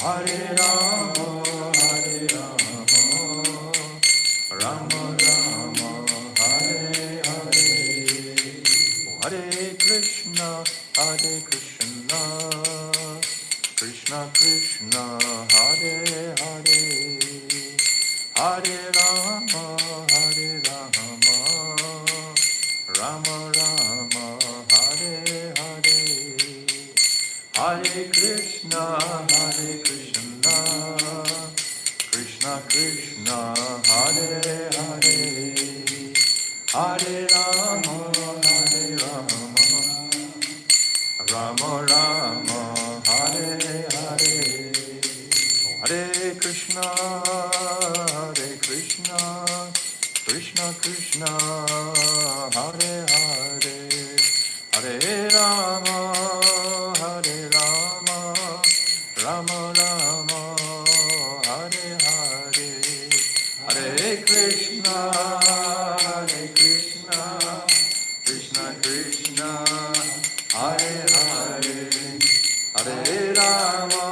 Hare Rama, Hare Rama, Rama Rama, Hare Hare, Hare Krishna, Krishna Krishna, Hare Hare, Hare Rama, Hare Rama, Rama Rama, Hare Hare, Hare Krishna, Krishna Krishna, Hare Hare. Hare Rama, Hare Rama, Rama Rama, Hare Hare, Hare Krishna, Krishna Krishna, Hare Hare, Hare Rama, Hare Rama, Rama Rama, Hare Hare, Hare Krishna, Krishna Krishna, Hare Hare, Hare Rama,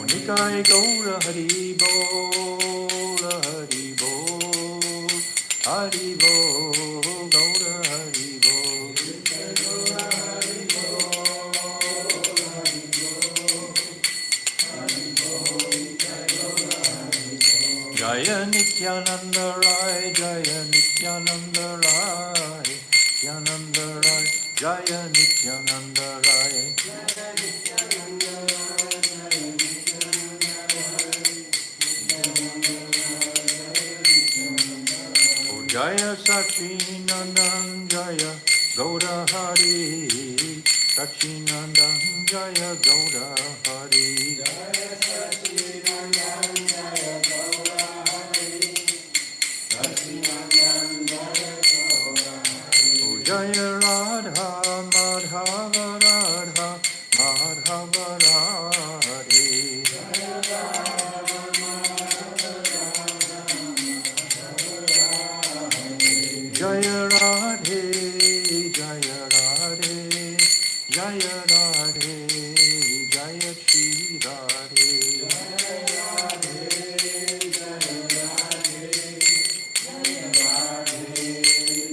Nikai Gaura Hari Bol, Hari Bol, Hari Bol, Gaura Hari Bol. Jaya Nityananda Rai, Jaya Nityananda Rai, Nityananda Rai, Jaya Nityananda Rai. Jaya Sachinandan Jaya Gauda Hari, Sachinandan Jaya Gauda Hari, Jaya Sachinandan Jaya Gauda Hari, Sachinandan Jaya Gauda Hari. Jaya Radha Madhava Radha Madhava Radhe, Jaya Radha Jaya Radhe, Jaya Radhe, Jaya Radhe, Jaya Shri Radhe, Jaya Radhe, Jaya Radhe, Jaya Radhe,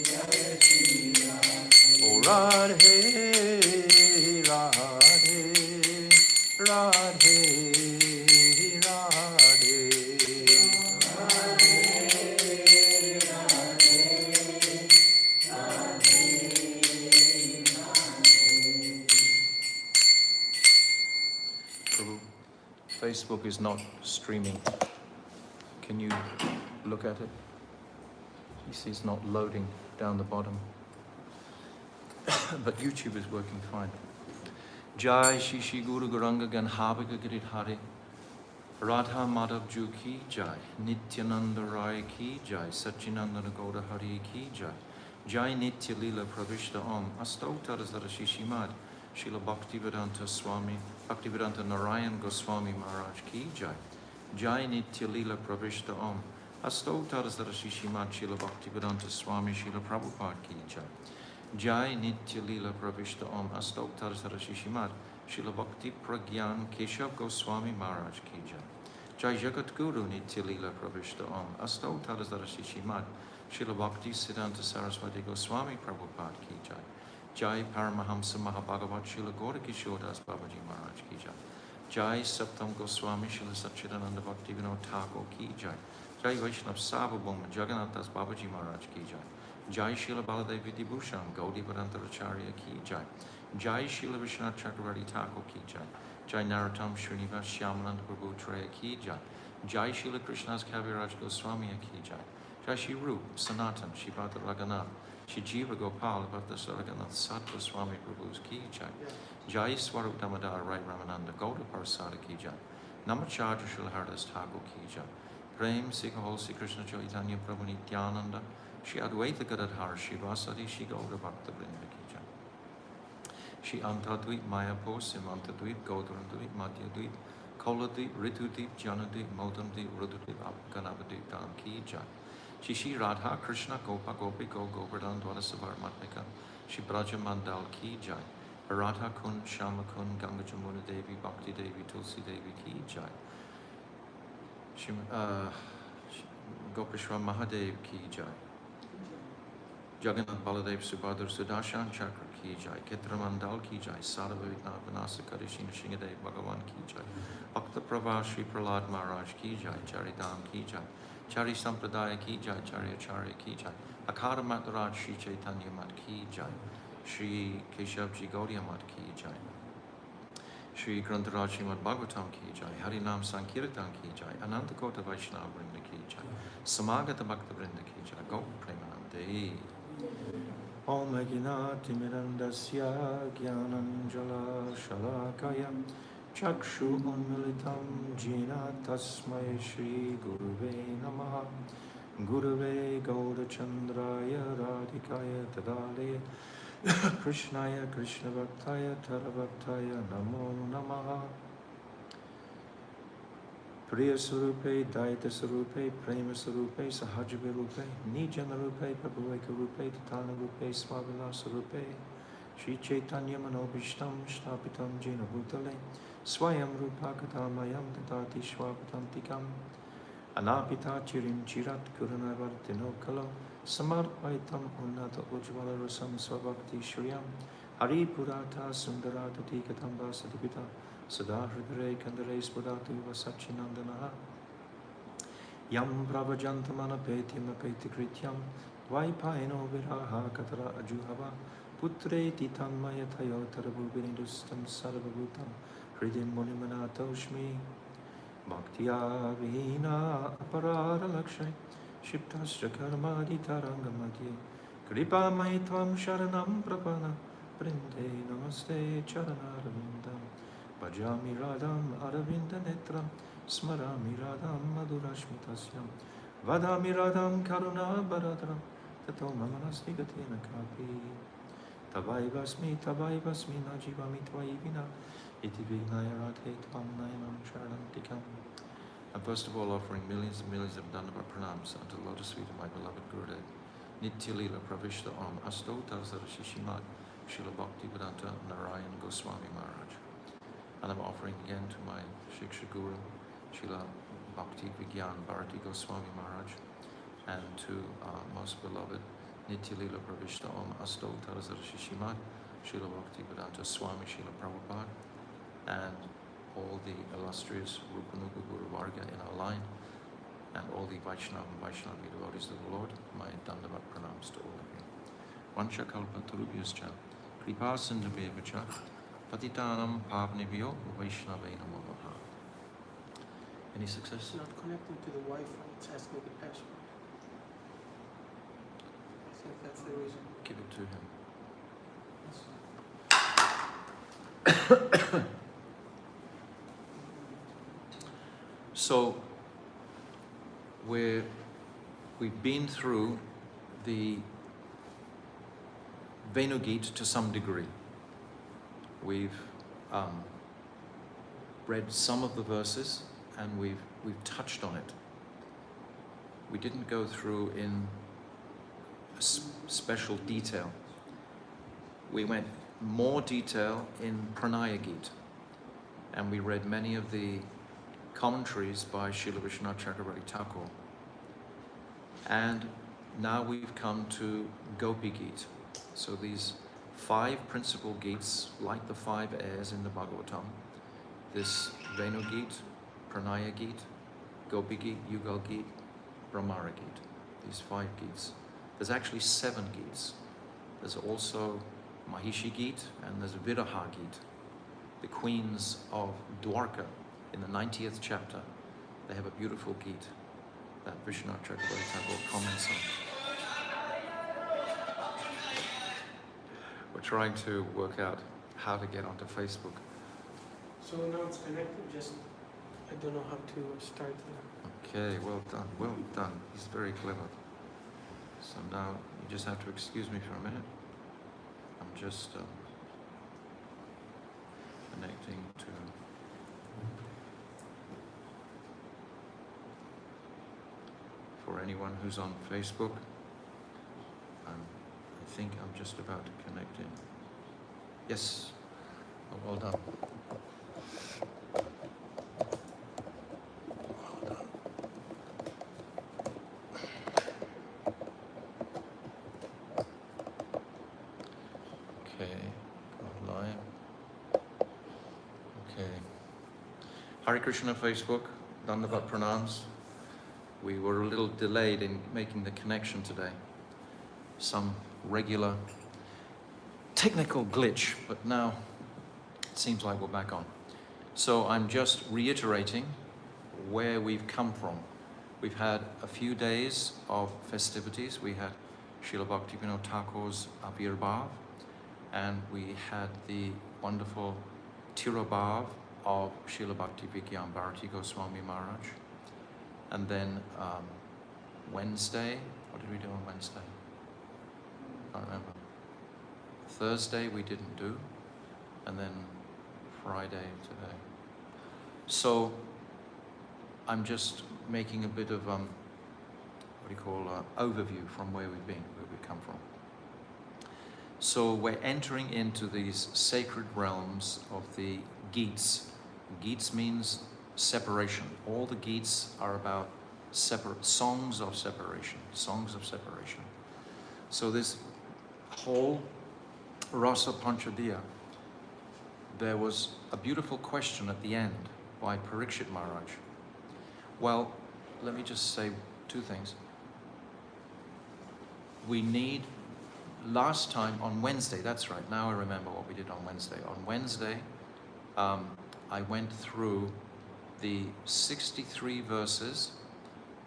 Jaya Shri Radhe. Oh Radhe, Radhe, Radhe, Radhe, Facebook is not streaming. Can you look at it? You see it's not loading down the bottom. But YouTube is working fine. Jai Shishi Guru Garanga Ganhabhika Girit Hare, Radha Madhav Ju Ki Jai, Nityananda Rai Ki Jai, Sachinandana Gauda Hari Ki Jai, Jai Nitya Lila Pravishta Om, Astautar Zara Shishimad, Srila Bhaktivedanta Swami, Bhaktivedanta Narayan Goswami Maharaj Ki Jai, Jai Nitya Lila Pravishta Om, Astautar Zara Shishimad, Srila Bhaktivedanta Swami, Srila Prabhupada Ki Jai, Jai Nitya Lila Pravishta Om, Astautar Zara Shishimad, Srila Bhakti Pragyan Keshav Goswami Maharaj Ki Jai, Jai Jagat Guru Nitya Lila Pravishta Om, Astautar Zara Shishimad, Srila Bhakti Siddhanta Saraswati Goswami Prabhupada Ki Jai, Jai Paramahamsa Mahabhagavat Srila Gaura Kishore Das Babaji Maharaj Ki Jai, Jai Saptam Goswami Srila Satchidananda Bhakti Vinod Thakur Ki Jai, Jai Vaishnav Sarvabhauma Jagannath Das Babaji Maharaj Ki Jai, Jai Srila Baladev Vidibhushan Gaudiya Acharya Ki Jai, Jai Srila Vishwanath Chakravarti Thakur Ki Jai, Jai Narottam Srinivas Shyamananda Prabhu Treya Ki Jai, Jai Srila Krishnadas Kaviraj Goswami Ki Jai, Jai Shri Rup Sanatan Shri Bhakta Raghunath Shri Jiva Gopal Bhakta Raghunath Sattva Swami Prabhu's Ki Jai, Jai Swarup Damodar Rai Ramananda Gauda Parasada Ki Jai, Namacharya Srila Haridas Thakur Ki Jai, Prem Sikha Hol Sri Krishna Chaitanya Prabhu Nityananda Shri Advaita Gadadhar Shri Vasadi Shri Gauda Bhakta Vrinda Ki Jai, Shri Antadvip Mayapur Simantadvip Gaudharandvip Madhyadvip Koladvip Ritudvip Janadvip Modandvip Rududvip Ganavadvip Dham Ki Jai, Shri Radha Krishna Gopa Gopi Go Govardhan Dwara Savar Matmika Shri Braja Mandal Ki Jai, Radha Kund Shama Kund Ganga Jamuna Devi Bhakti Devi Tulsi Devi Ki Jai, Shri Gopeshwar Mahadev Ki Jai, Jagannath Baladev Subhadra Sudarshan Chakra Ki Jai, Ketra Mandal Ki Jai, Sadhavavitna Vinasakari Shingashingadev Bhagavan Ki Jai, Bhakta Prabha Shri Prahlad Maharaj Ki Jai, Charidham Ki Jai, Chari Sampradaya Ki Jai, Chari Acharya Ki Jai, Akhara Mataraj Shri Chaitanya Mat Ki Jai, Shri Keshavji Gaudiya Mat Ki Jai, Shri Grantaraj Srimad Bhagavatam ki jai, Harinam Sankirtan ki jai, Ananta Kota Vaishnava Vrinda ki jai, Samagata Bhakta Vrinda ki jai, Go Premanande. Om Aginati Mirandasya Gyananjala Shalakaya Chakshu Unmilitam Jina Tasmai Shri Guruve Namaha Gurave Gaurachandraya Radhikaya Tadale Krishnaya Krishna Bhaktaya Tarabhaktaya Namo Namaha Priya Surupe, Daita Surupe, Prema Surupe, Sahajavi Rupe, Nijana Rupe, Prabhuveka Rupe, Tatana Rupe, Swabila Surupe, Shri Chaitanya Manobhishtam, Shtapitam Jena Bhutale, Swayam Rupa Katamayam, Tatati Shwapatantikam, Anapita Chirim Chirat Kuranavartino Kalo, Samarpaitam Unnata Ujvala Rasam Swabhakti Shriyam, Hari Purata Sundarata Tikatamba Sadipita, Sada Hridare Kandare Spadatu Vasachinandanaha Yam Pravajantamana Petim Apeti Krityam Vaipaino Viraha Katara Ajuhava Putre Titan Mayatayo Tarabu Vinidustam Sarabhutam Hridim Munimanatoshmi Bhaktya Vihina Aparara Lakshay Shiptasya Karmadi Tarangamadye Kripa Maitvam Sharanam Prapana Prinde Namaste Charanaravindam Bhajami Radham Aravinda Netram Smarami Radham Madhurashmitasyam Vadami Radham Karuna Baradram Tato Mamanasti Gatena Kapi Tavai Vasmi Najivami Tvaivina Iti Vignaya Radhe Tvam Nayanam Sharantikam. I'm first of all offering millions and millions of Dandava pranams unto the lotus feet of my beloved Gurudev Nitya Lila Pravishta Om Asto Tarzara Shishimad Srila Bhakti Vedanta Narayan Goswami Maharaj. And I'm offering again to my Shiksha Guru, Srila Bhakti Vigyan Bharati Goswami Maharaj, and to our most beloved Nitya Lila Pravishta Om Asto Tarazar Shishimad, Srila Bhakti Vedanta Swami Srila Prabhupada, and all the illustrious Rupanuga Guru Varga in our line, and all the Vaishnava and Vaishnavi devotees of the Lord. My Dandavat pranams to all of you. Vancha kalpa turubhyascha, kripa sindhubhyevacha, Patitanam Pavnibhyo Vaishnavena Namaha. Any success? It's not connecting to the Wi-Fi, it's asking the password. I think that's the reason. Give it to him. So, we've been through the Venu Gita to some degree. We've read some of the verses and we've touched on it. We didn't go through in a special detail. We went more detail in Pranaya Gita, and we read many of the commentaries by Srila Vishwanath Chakravarti Thakur. And now we've come to Gopi Gita. So these 5 principal Gits, like the 5 airs in the Bhagavatam, this Venu Gita, Pranaya Gita, Gopi Gita, Yugal Gita, Brahmara Gita, these 5 Gits. There's actually 7 Gits. There's also Mahishi Gita and there's Viraha Gita, the queens of Dwarka. In the 90th chapter, they have a beautiful Gita that Vishwanath Chakravarti Thakur comments on. We're trying to work out how to get onto Facebook. So now it's connected, just I don't know how to start there. Okay, well done, well done. He's very clever. So now you just have to excuse me for a minute. I'm just connecting to... For anyone who's on Facebook, I think I'm just about to connect in. Yes, oh, well done. Well done. Okay, go live. Okay. Hare Krishna Facebook, Dandavat Pranams. We were a little delayed in making the connection today. Some regular technical glitch, but now it seems like we're back on. So I'm just reiterating where we've come from. We've had a few days of festivities. We had Srila Bhaktivinoda Thakur's Abhirbhav, and we had the wonderful Tirobhav of Srila Bhakti Vigyan Bharati Goswami Maharaj. And then Wednesday, what did we do on Wednesday? I can't remember. Thursday we didn't do, and then Friday today. So I'm just making a bit of overview from where we've been, where we've come from. So we're entering into these sacred realms of the Gits. Gits means separation. All the Gits are about songs of separation, songs of separation. So this whole Rasa Panchadiya, there was a beautiful question at the end by Parikshit Maharaj. Well, let me just say two things. We need, last time on Wednesday, that's right, now I remember what we did on Wednesday. On Wednesday, I went through the 63 verses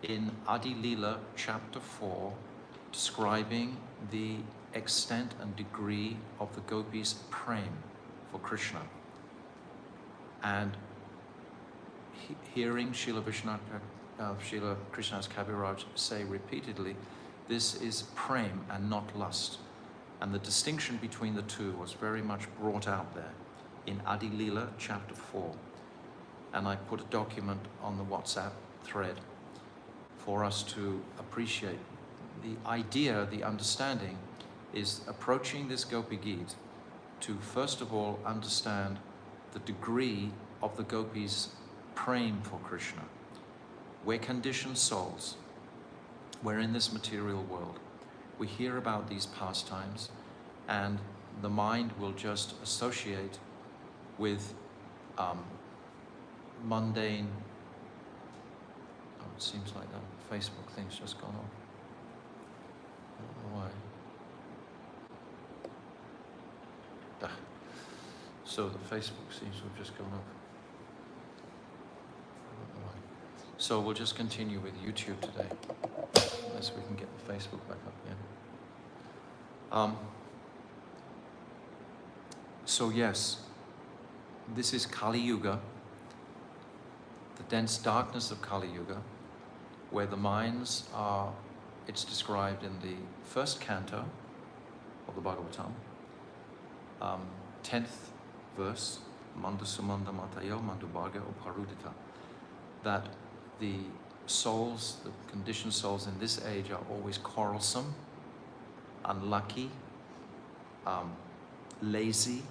in Adi Lila chapter 4, describing the extent and degree of the gopis' prem for Krishna. And hearing Srila Krishnadas Kaviraj say repeatedly, this is prem and not lust. And the distinction between the two was very much brought out there in Adi Lila chapter 4. And I put a document on the WhatsApp thread for us to appreciate. The idea, the understanding, is approaching this Gopi Gita to first of all understand the degree of the gopis' prem for Krishna. We're conditioned souls. We're in this material world. We hear about these pastimes and the mind will just associate with mundane, it seems like that Facebook thing's just gone off. I don't know why. So the Facebook seems to have just gone off. I don't know why. So we'll just continue with YouTube today, unless we can get the Facebook back up again. So yes, this is Kali Yuga, the dense darkness of Kali Yuga, where the minds are, it's described in the first canto of the Bhagavatam, 10th verse, Mandusumanda Matayo Mandubhaga Uparudita, that the souls, the conditioned souls in this age are always quarrelsome, unlucky, lazy,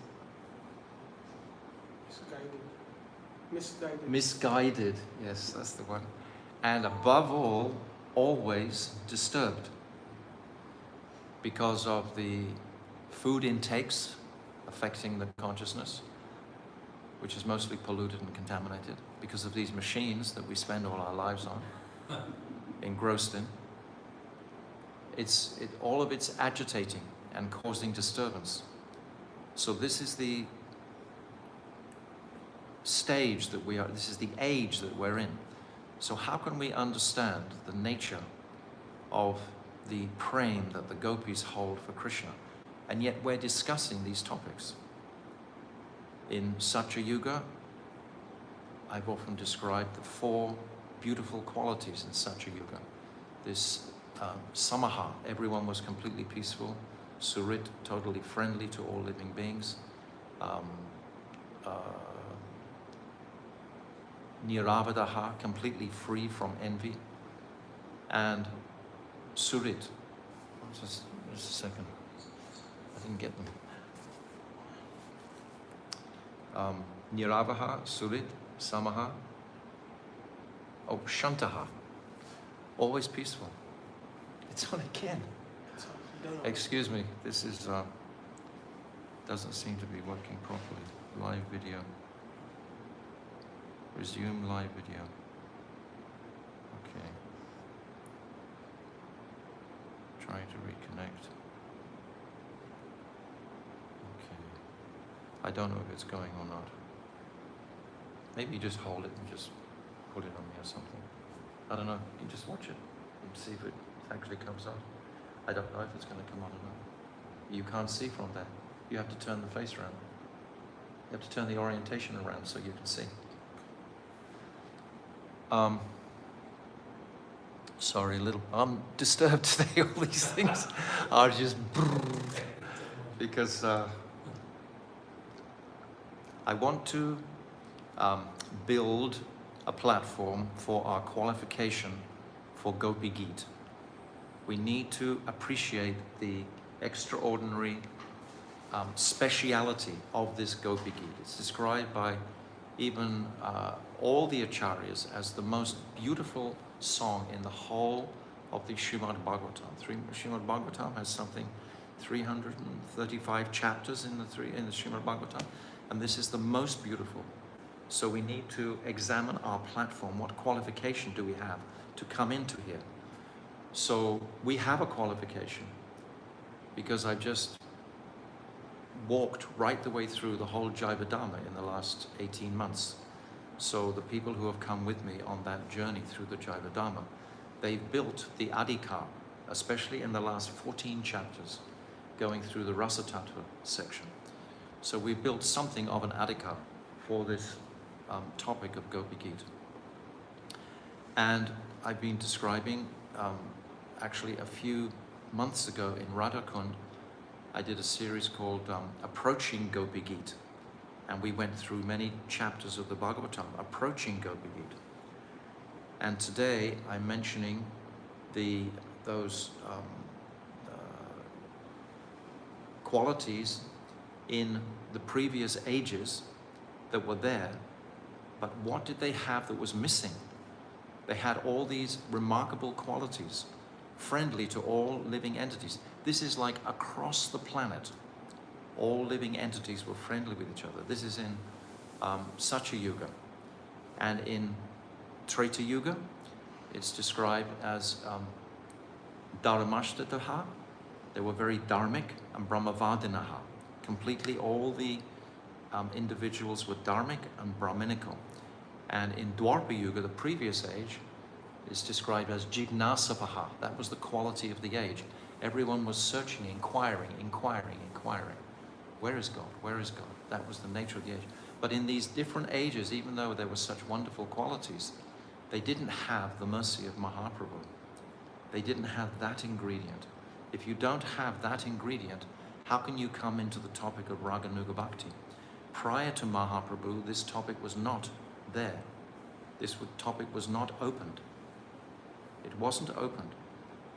misguided, yes, that's the one, and above all, always disturbed because of the food intakes affecting the consciousness, which is mostly polluted and contaminated because of these machines that we spend all our lives on, engrossed in. All of it's agitating and causing disturbance. So this is the stage that we are, this is the age that we're in. So how can we understand the nature of the prem that the gopis hold for Krishna? And yet we're discussing these topics. In Satya Yuga, I've often described the 4 beautiful qualities in Satya Yuga. This samaha, everyone was completely peaceful. Surit, totally friendly to all living beings. Niravadaha, completely free from envy. And Surit, just a second, I didn't get them. Niravaha, Surit, Samaha, Shantaha, always peaceful. It's on again. Excuse me, this is, doesn't seem to be working properly. Live video. Resume live video. Okay. Trying to reconnect. Okay. I don't know if it's going or not. Maybe you just hold it and just put it on me or something. I don't know. You just watch it and see if it actually comes on. I don't know if it's going to come on or not. You can't see from there. You have to turn the face around. You have to turn the orientation around so you can see. Sorry, I'm disturbed today. All these things are just because I want to build a platform for our qualification for Gopi Gita. We need to appreciate the extraordinary speciality of this Gopi Gita. It's described by even all the acharyas as the most beautiful song in the whole of the Srimad Bhagavatam. Srimad Bhagavatam has something 335 chapters in the Srimad Bhagavatam, and this is the most beautiful. So we need to examine our platform. What qualification do we have to come into here? So we have a qualification because I've just walked right the way through the whole Jaiva Dharma in the last 18 months. So the people who have come with me on that journey through the Jaiva Dharma, they've built the Adhikar, especially in the last 14 chapters, going through the Rasa Tattva section. So we've built something of an Adhikar for this topic of Gopi Gita. And I've been describing, actually a few months ago in Radhakund, I did a series called Approaching Gopi Gita. And we went through many chapters of the Bhagavatam, approaching Gopi Gita. And today I'm mentioning those qualities in the previous ages that were there, but what did they have that was missing? They had all these remarkable qualities, friendly to all living entities. This is like across the planet. All living entities were friendly with each other. This is in Satya Yuga. And in Treta Yuga, it's described as Dharmashtataha. They were very dharmic, and Brahmavadinaha. Completely all the individuals were dharmic and brahminical. And in Dwarpa Yuga, the previous age, is described as Jignasavaha. That was the quality of the age. Everyone was searching, inquiring. Where is God? Where is God? That was the nature of the age. But in these different ages, even though there were such wonderful qualities, they didn't have the mercy of Mahaprabhu. They didn't have that ingredient. If you don't have that ingredient, how can you come into the topic of Raganuga Bhakti? Prior to Mahaprabhu, this topic was not there. This topic was not opened. It wasn't opened.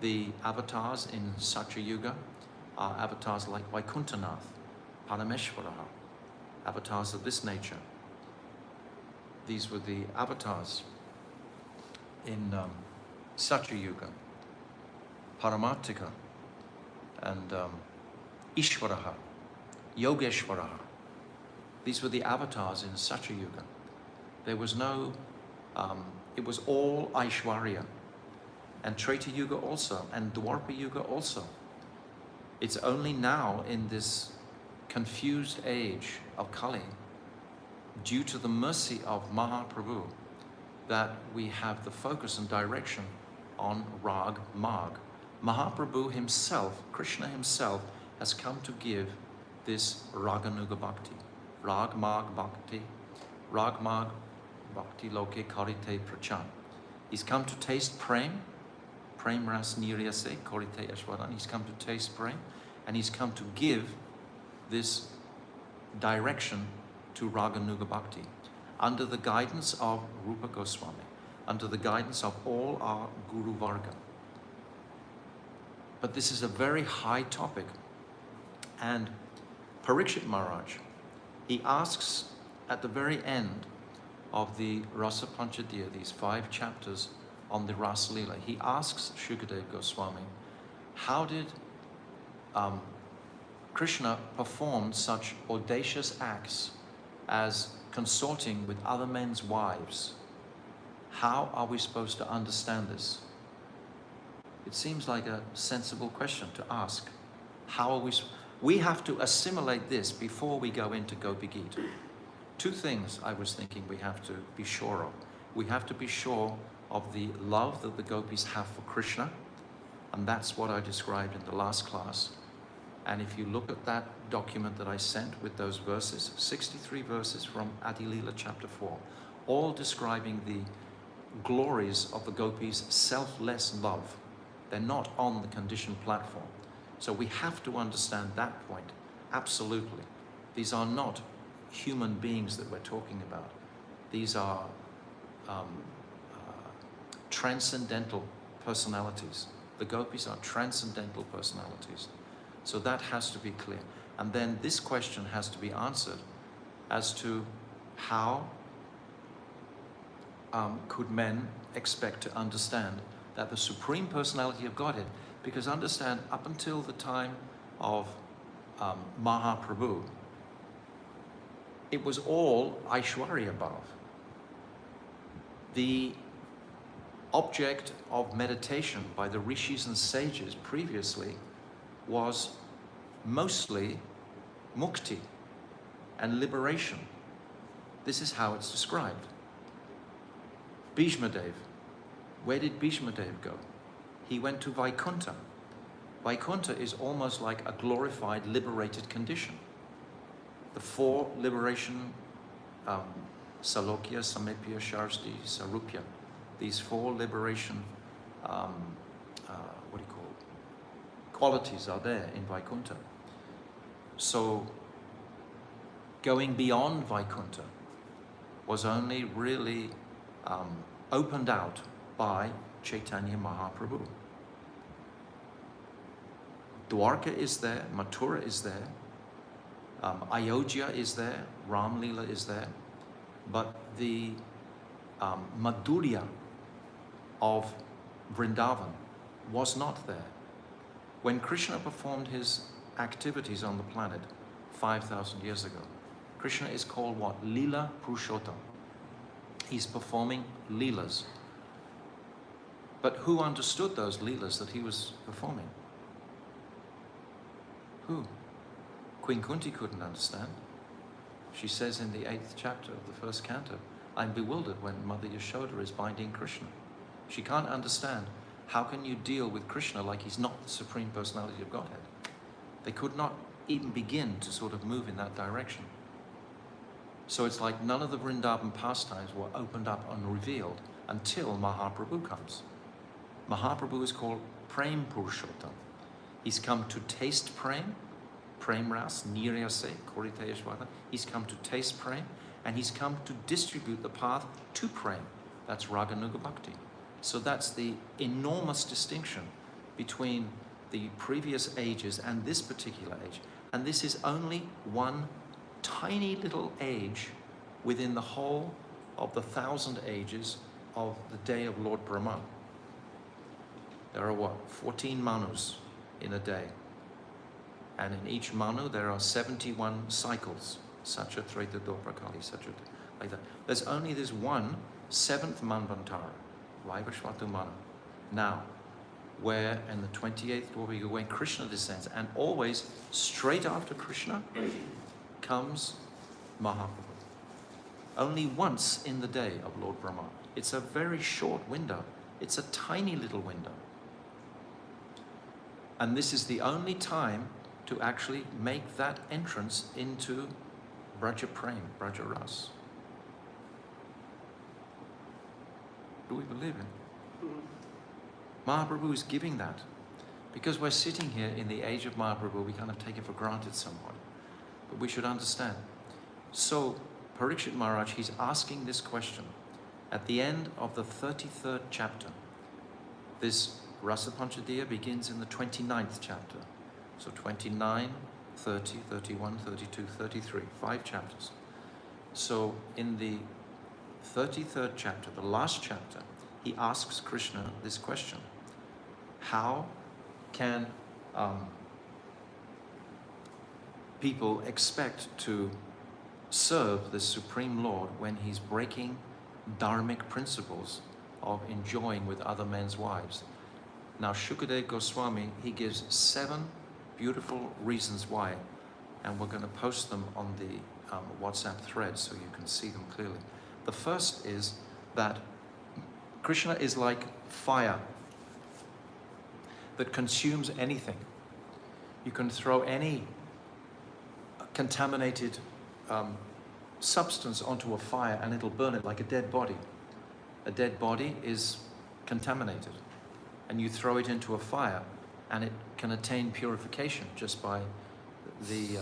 The avatars in Satya Yuga are avatars like Vaikuntanath, Parameshvaraha, avatars of this nature. These were the avatars in Satya Yuga, Paramartika, and Ishvaraha, Yogeshvaraha. These were the avatars in Satya Yuga. There was no, it was all Aishwarya. And Treta Yuga also, and Dwarpa Yuga also. It's only now in this confused age of Kali, due to the mercy of Mahaprabhu, that we have the focus and direction on Rag Mag. Mahaprabhu himself, Krishna himself, has come to give this Raganuga Bhakti. Rag Mag Bhakti, Rag Mag Bhakti Loke Karite Prachan. He's come to taste Prem, Prem Ras Niryase Karite Ashwaran. He's come to taste Prem, and he's come to give this direction to Raganuga Bhakti under the guidance of Rupa Goswami, under the guidance of all our Guru Varga. But this is a very high topic. And Parikshit Maharaj, he asks at the very end of the Rasa Panchadya, these 5 chapters on the Rasa Leela, he asks Shukadev Goswami, how did Krishna perform such audacious acts as consorting with other men's wives? How are we supposed to understand this? It seems like a sensible question to ask. How are we have to assimilate this before we go into Gopi Gita. Two things I was thinking we have to be sure of. We have to be sure of the love that the gopis have for Krishna, and that's what I described in the last class. And if you look at that document that I sent with those verses, 63 verses from Adi Leela chapter 4, all describing the glories of the gopis' selfless love. They're not on the conditioned platform. So we have to understand that point, absolutely. These are not human beings that we're talking about. These are transcendental personalities. The gopis are transcendental personalities. So that has to be clear. And then this question has to be answered as to how could men expect to understand that the Supreme Personality of Godhead, because understand, up until the time of Mahaprabhu, it was all Aishwarya Bhav. The object of meditation by the rishis and sages previously was mostly mukti and liberation. This is how it's described. Bhishmadev, where did Bhishmadev go? He went to Vaikuntha. Vaikuntha is almost like a glorified, liberated condition. The four liberation, Salokya, Samipya, Sharsti, Sarupya, these four liberation, qualities are there in Vaikuntha. So going beyond Vaikuntha was only really opened out by Chaitanya Mahaprabhu. Dwarka is there, Mathura is there, Ayodhya is there, Ram Leela is there, but the Madhurya of Vrindavan was not there. When Krishna performed his activities on the planet 5,000 years ago, Krishna is called what? Leela Purushottam. He's performing leelas. But who understood those leelas that he was performing? Who? Queen Kunti couldn't understand. She says in the 8th chapter of the 1st canto, I'm bewildered when Mother Yashoda is binding Krishna. She can't understand. How can you deal with Krishna like he's not the Supreme Personality of Godhead? They could not even begin to sort of move in that direction. So it's like none of the Vrindavan pastimes were opened up and revealed until Mahaprabhu comes. Mahaprabhu is called Prem Purushottam. He's come to taste Prem, Prem Ras, Niryase, Korite Yashvada. He's come to taste Prem, and he's come to distribute the path to Prem. That's Raganuga Bhakti. So that's the enormous distinction between the previous ages and this particular age. And this is only one tiny little age within the whole of the 1,000 ages of the day of Lord Brahma. There are what? 14 manus in a day. And in each manu there are 71 cycles. Satya, Treta, Doprakali, Satya, like that. There's only this one 7th Manvantara, Vaivashvatu Manu. Now, where in the 28th Dwapara, when Krishna descends, and always straight after Krishna comes Mahaprabhu. Only once in the day of Lord Brahma. It's a very short window. It's a tiny little window. And this is the only time to actually make that entrance into Braja Prem, Braja Ras. Do we believe it? Mahaprabhu is giving that. Because we're sitting here in the age of Mahaprabhu, we kind of take it for granted somewhat. But we should understand. So, Parikshit Maharaj, he's asking this question. At the end of the 33rd chapter, this Rasa Panchadhiya begins in the 29th chapter. So 29, 30, 31, 32, 33, 5 chapters. So in the 33rd chapter, the last chapter, he asks Krishna this question. How can people expect to serve the Supreme Lord when he's breaking dharmic principles of enjoying with other men's wives? Now Shukadeva Goswami, he gives 7 beautiful reasons why, and we're going to post them on the WhatsApp threads so you can see them clearly. The first is that Krishna is like fire that consumes anything. You can throw any contaminated substance onto a fire and it'll burn it like a dead body. A dead body is contaminated, and you throw it into a fire and it can attain purification just by the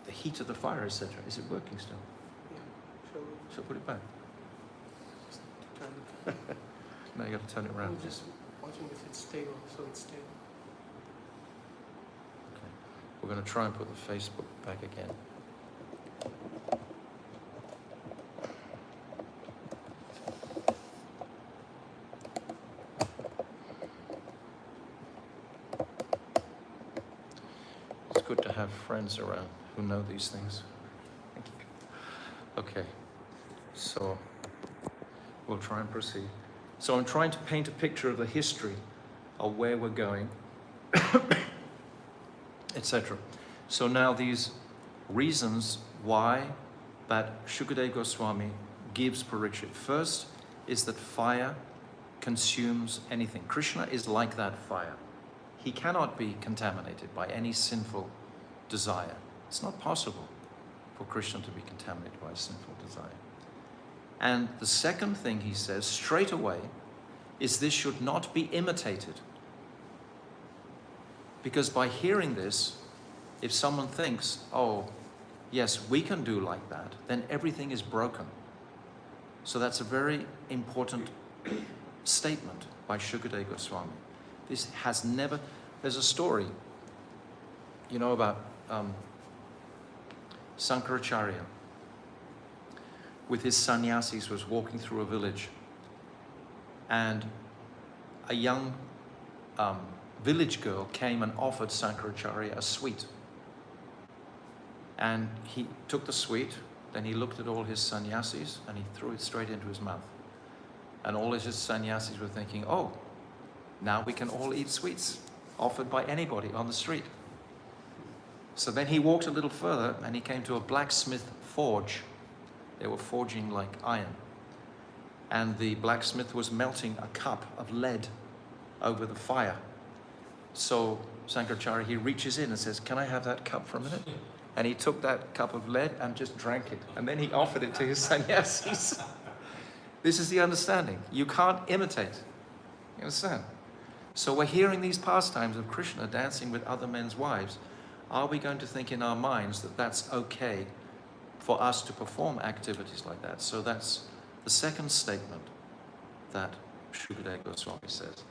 heat of the fire, etc. Is it working still? Yeah, Shall I put it back? just turn it. No, you got to turn it around. I'm just watching if it's stable, so it's stable. Okay. We're going to try and put the Facebook back again. It's good to have friends around who know these things. Thank you. Okay, so we'll try and proceed. So I'm trying to paint a picture of the history of where we're going, etc. So now these reasons why that Shukadeva Goswami gives Parikshit. First is that fire consumes anything. Krishna is like that fire. He cannot be contaminated by any sinful desire. It's not possible for Krishna to be contaminated by a sinful desire. And the second thing he says straight away is this should not be imitated. Because by hearing this, if someone thinks, oh, yes, we can do like that, then everything is broken. So that's a very important statement by Shukadeva Goswami. This has never, there's a story, you know, about Sankaracharya with his sannyasis was walking through a village, and a young village girl came and offered Sankaracharya a sweet. And he took the sweet, then he looked at all his sannyasis and he threw it straight into his mouth. And all his sannyasis were thinking, oh, now we can all eat sweets offered by anybody on the street. So then he walked a little further and he came to a blacksmith forge. They were forging like iron. And the blacksmith was melting a cup of lead over the fire. So Sankaracharya, he reaches in and says, can I have that cup for a minute? And he took that cup of lead and just drank it. And then he offered it to his sannyasis. This is the understanding. You can't imitate. You understand? So we're hearing these pastimes of Krishna dancing with other men's wives. Are we going to think in our minds that that's okay for us to perform activities like that? So that's the second statement that Shukadeva Goswami says.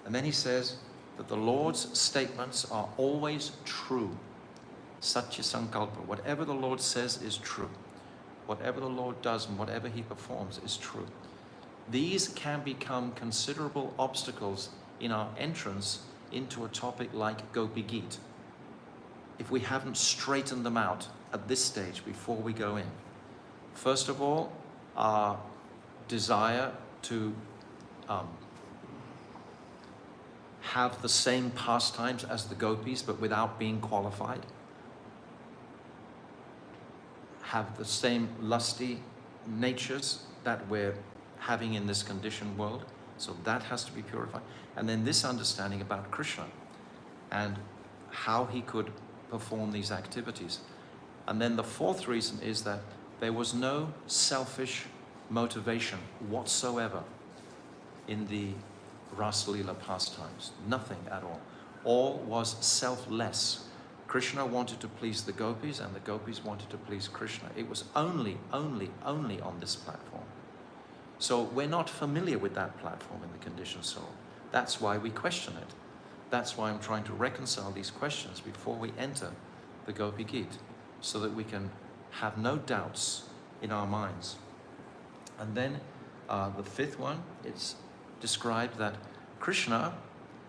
And then he says that the Lord's statements are always true. Satya Sankalpa. Whatever the Lord says is true. Whatever the Lord does and whatever he performs is true. These can become considerable obstacles in our entrance into a topic like Gopi Gita, if we haven't straightened them out at this stage before we go in. First of all, our desire to have the same pastimes as the gopis but without being qualified. Have the same lusty natures that we're having in this conditioned world. So that has to be purified. And then this understanding about Krishna and how he could perform these activities. And then the fourth reason is that there was no selfish motivation whatsoever in the Rasa Leela pastimes. Nothing at all. All was selfless. Krishna wanted to please the gopis and the gopis wanted to please Krishna. It was only on this platform. So we're not familiar with that platform in the conditioned soul. That's why we question it. That's why I'm trying to reconcile these questions before we enter the Gopi Gita, so that we can have no doubts in our minds. And then the fifth one, it's described that Krishna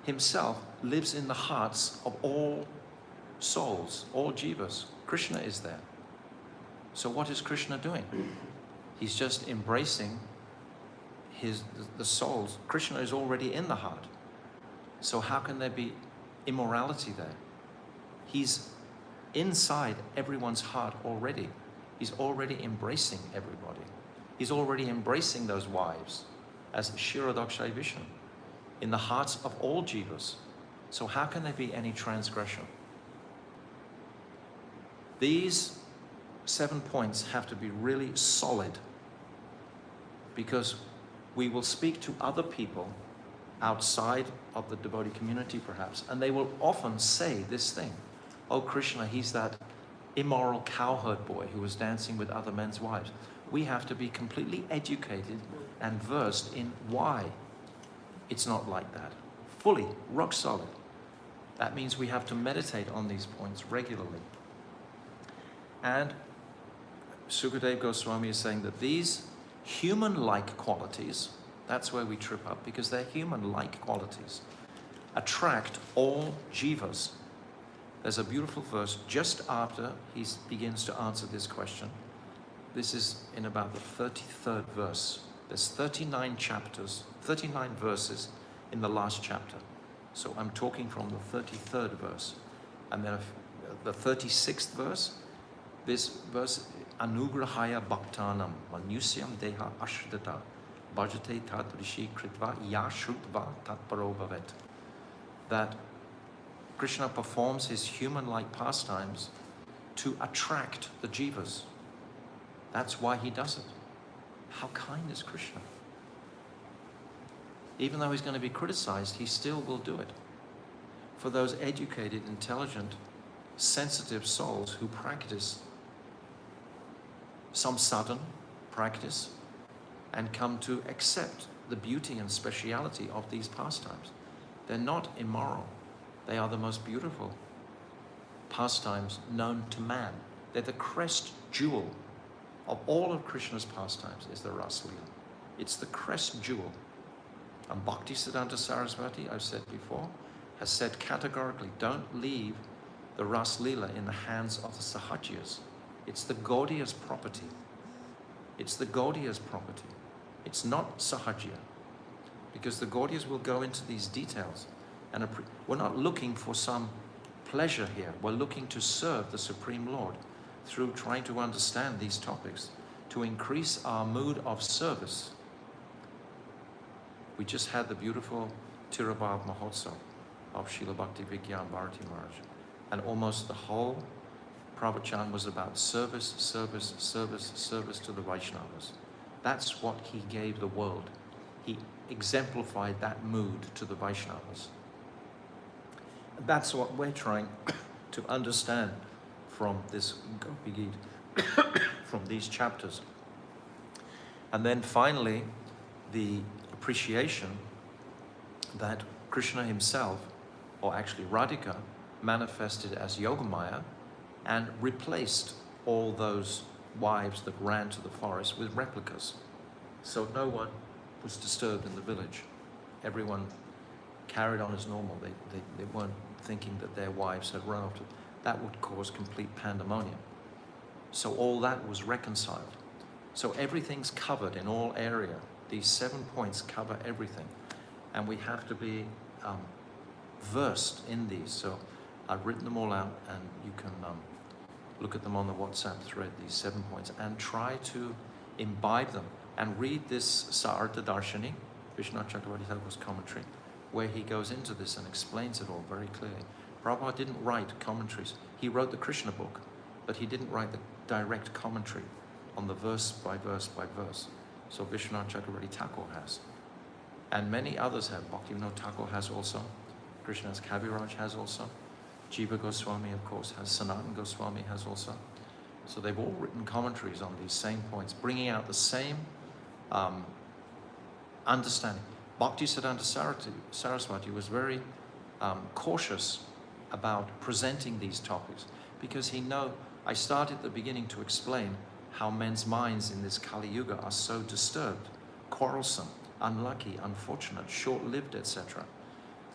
himself lives in the hearts of all souls, all jivas. Krishna is there. So what is Krishna doing? He's just embracing the souls. Krishna is already in the heart. So how can there be immorality there? He's inside everyone's heart already. He's already embracing everybody. He's already embracing those wives as Shirodakshai Vishnu in the hearts of all jivas. So how can there be any transgression? These 7 points have to be really solid, because we will speak to other people outside of the devotee community perhaps, and they will often say this thing: oh, Krishna, he's that immoral cowherd boy who was dancing with other men's wives. We have to be completely educated and versed in why it's not like that. Fully, rock solid. That means we have to meditate on these points regularly. And Sukadev Goswami is saying that these human-like qualities, that's where we trip up, because they're human-like qualities, attract all jivas. There's a beautiful verse just after he begins to answer this question. This is in about the 33rd verse. There's 39 chapters, 39 verses in the last chapter. So I'm talking from the 33rd verse. And then the 36th verse, this verse, Anugrahaya Bhaktanam, Manusyam Deha Ashridata, Bhajate Tadrishi Kritva Ya Shrutva Tatparo Bhavet. That Krishna performs his human-like pastimes to attract the jivas. That's why he does it. How kind is Krishna? Even though he's going to be criticized, he still will do it. For those educated, intelligent, sensitive souls who practice some sadhana practice and come to accept the beauty and speciality of these pastimes. They're not immoral. They are the most beautiful pastimes known to man. They're the crest jewel of all of Krishna's pastimes, is the Ras Leela. It's the crest jewel. And Bhaktisiddhanta Saraswati, I've said before, has said categorically, don't leave the Ras Leela in the hands of the Sahajiyas. It's the Gaudiya's property. It's the Gaudiya's property. It's not Sahajiya. Because the Gaudiyas will go into these details. And we're not looking for some pleasure here. We're looking to serve the Supreme Lord through trying to understand these topics, to increase our mood of service. We just had the beautiful Tirabhav Mahotsav of Srila Bhakti Vigyan Bharati Maharaj. And almost the whole pravachan was about service, service, service, service to the Vaishnavas. That's what he gave the world. He exemplified that mood to the Vaishnavas. That's what we're trying to understand from this Gopi Gita, from these chapters. And then finally, the appreciation that Krishna himself, or actually Radhika, manifested as Yogamaya and replaced all those wives that ran to the forest with replicas. So no one was disturbed in the village. Everyone carried on as normal. They weren't thinking that their wives had run off to... That would cause complete pandemonium. So all that was reconciled. So everything's covered in all area. These 7 points cover everything. And we have to be versed in these. So I've written them all out, and you can look at them on the WhatsApp thread, these 7 points, and try to imbibe them. And read this Sa'artha Darshani, Vishwanath Chakravarti Thakur's commentary, where he goes into this and explains it all very clearly. Prabhupada didn't write commentaries. He wrote the Krishna book, but he didn't write the direct commentary on the verse by verse by verse. So Vishwanath Chakravarti Thakur has. And many others have. Bhaktivinoda Thakur has also. Krishnadas Kaviraj has also. Jiva Goswami, of course, has. Sanatana Goswami has also. So they've all written commentaries on these same points, bringing out the same understanding. Bhaktisiddhanta Saraswati was very cautious about presenting these topics, because he know I started at the beginning to explain how men's minds in this Kali Yuga are so disturbed, quarrelsome, unlucky, unfortunate, short-lived, etc.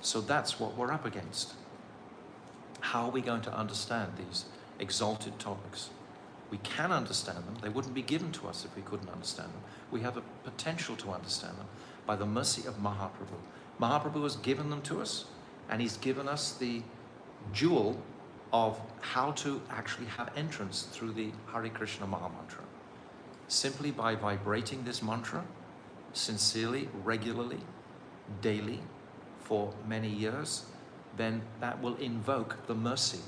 So that's what we're up against. How are we going to understand these exalted topics? We can understand them. They wouldn't be given to us if we couldn't understand them. We have a potential to understand them by the mercy of Mahaprabhu. Mahaprabhu has given them to us, and he's given us the jewel of how to actually have entrance through the Hare Krishna Mahamantra. Simply by vibrating this mantra sincerely, regularly, daily, for many years, then that will invoke the mercy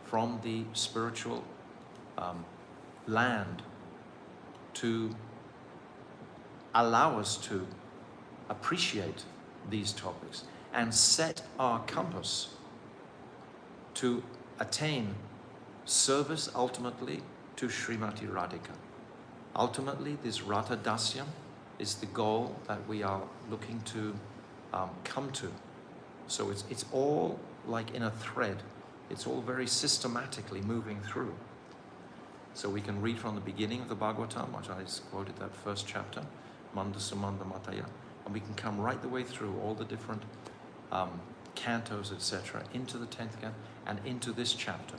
from the spiritual land to allow us to appreciate these topics and set our compass to attain service ultimately to Srimati Radhika. Ultimately, this Radha Dasyam is the goal that we are looking to come to. So it's all like in a thread. It's all very systematically moving through. So we can read from the beginning of the Bhagavatam, which I quoted that first chapter, Manda Sumanda Mataya, and we can come right the way through all the different cantos, etc., into the 10th canto and into this chapter.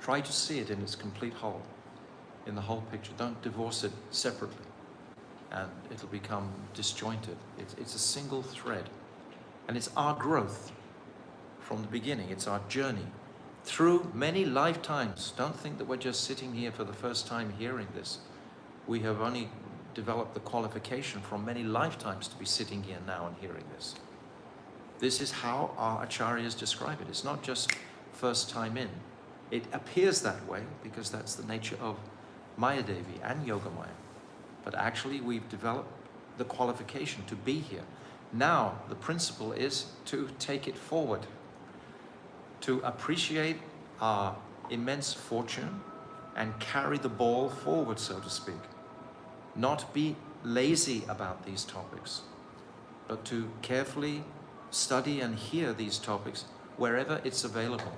Try to see it in its complete whole, in the whole picture. Don't divorce it separately, and it'll become disjointed. It's a single thread, and it's our growth from the beginning. It's our journey through many lifetimes. Don't think that we're just sitting here for the first time hearing this. We have only developed the qualification from many lifetimes to be sitting here now and hearing this. This is how our acharyas describe it. It's not just first time in. It appears that way because that's the nature of Mayadevi and Yogamaya. But actually we've developed the qualification to be here. Now the principle is to take it forward, to appreciate our immense fortune and carry the ball forward, so to speak. Not be lazy about these topics, but to carefully study and hear these topics wherever it's available.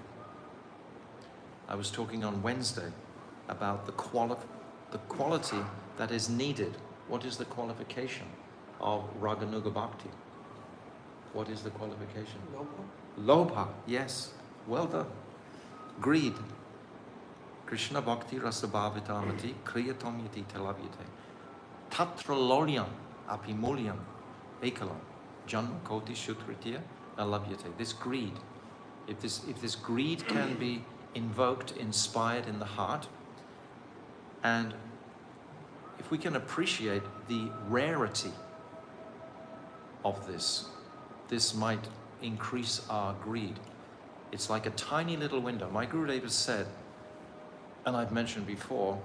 I was talking on Wednesday about the quality that is needed. What is the qualification of Raganuga Bhakti? What is the qualification? Lobha, yes. Well done. Greed. Krishna Bhakti Rasabhavitamati Kriyatam Yati Telavyate. Tatra Lolyam Apimulyam Ekalam Janma Koti Shutritya Alavyate. This greed. If this greed can be invoked, inspired in the heart, and if we can appreciate the rarity of this, this might increase our greed. It's like a tiny little window. My Gurudeva said, and I've mentioned before,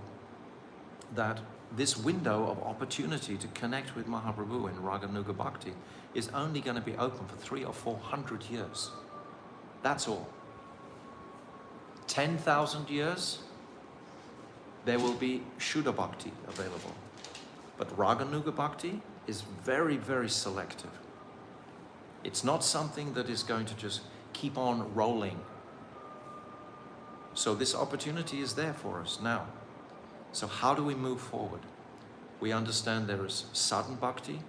that this window of opportunity to connect with Mahaprabhu in Raganuga Bhakti is only going to be open for 300 or 400 years. That's all. 10,000 years, there will be Shuddha Bhakti available. But Raganuga Bhakti is very, very selective. It's not something that is going to just keep on rolling. So this opportunity is there for us now. So how do we move forward? We understand there is sadhana bhakti,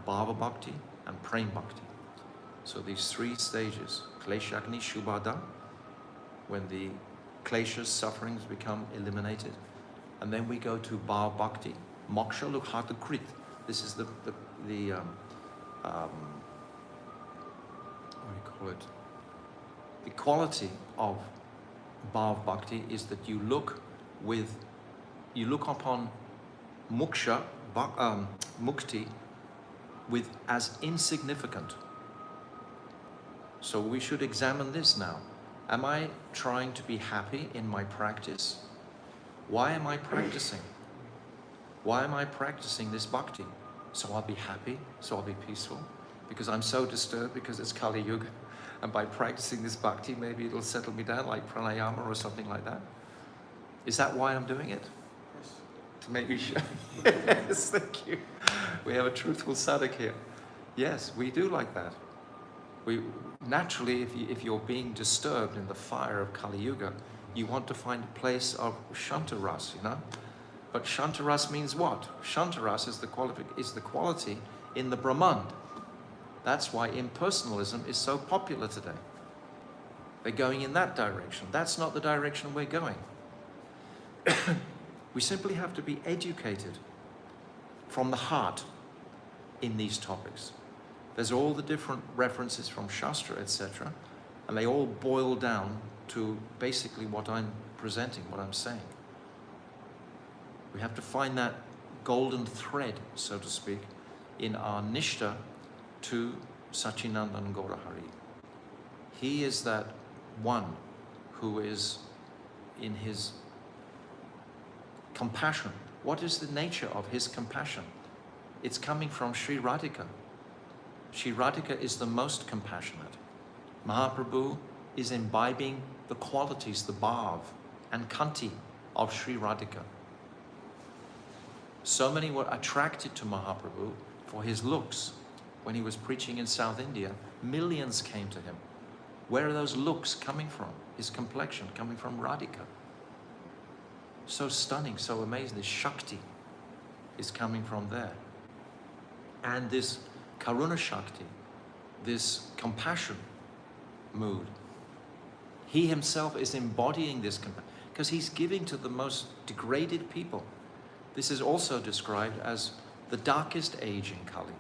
bhava bhakti, and prem bhakti. So these three stages, kleshagni shubhada, when the kleshas, sufferings become eliminated. And then we go to bhava bhakti, moksha lukhata krit. This is the what do you call it? The quality of bhava bhakti is that you look upon moksha, mukti, with as insignificant. So we should examine this now. Am I trying to be happy in my practice? Why am I practicing? Why am I practicing this bhakti? So I'll be happy, so I'll be peaceful, because I'm so disturbed because it's Kali Yuga. And by practicing this bhakti, maybe it'll settle me down like pranayama or something like that. Is that why I'm doing it? Yes. To make you sure. Yes, thank you. We have a truthful sadhak here. Yes, we do like that. We naturally, if you're being disturbed in the fire of Kali Yuga, you want to find a place of Shantaras, you know? But Shantaras means what? Shantaras is the quality in the Brahman. That's why impersonalism is so popular today. They're going in that direction. That's not the direction we're going. We simply have to be educated from the heart in these topics. There's all the different references from Shastra, etc. And they all boil down to basically what I'm presenting, what I'm saying. We have to find that golden thread, so to speak, in our nishta to Sachinandan Gaurahari. He is that one who is in his compassion. What is the nature of his compassion? It's coming from Sri Radhika. Sri Radhika is the most compassionate. Mahaprabhu is imbibing the qualities, the bhav and kanti of Sri Radhika. So many were attracted to Mahaprabhu for his looks. When he was preaching in South India, millions came to him. Where are those looks coming from? His complexion coming from Radhika. So stunning, so amazing. This Shakti is coming from there. And this Karuna Shakti, this compassion mood, he himself is embodying this compassion because he's giving to the most degraded people. This is also described as the darkest age in Kali,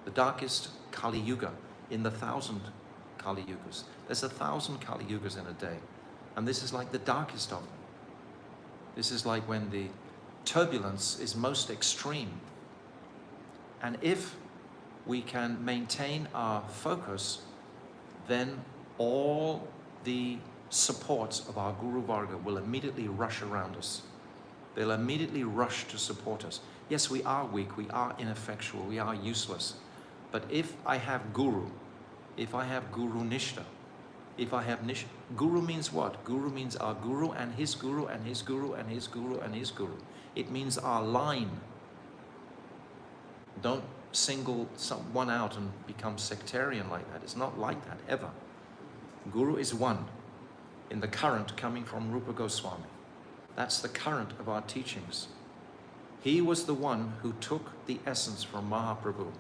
the darkest Kali Yuga in the 1,000 Kali Yugas. There's 1,000 Kali Yugas in a day, and this is like the darkest of them. This is like when the turbulence is most extreme. And if we can maintain our focus, then all the supports of our Guru Varga will immediately rush around us. They'll immediately rush to support us. Yes, we are weak, we are ineffectual, we are useless. But if I have Guru, if I have Guru Nishta, if I have Nishta, Guru means what? Guru means our Guru and his Guru and his Guru and his Guru and his Guru. It means our line. Don't single one out and become sectarian like that. It's not like that, ever. Guru is one in the current coming from Rupa Goswami. That's the current of our teachings. He was the one who took the essence from Mahaprabhu.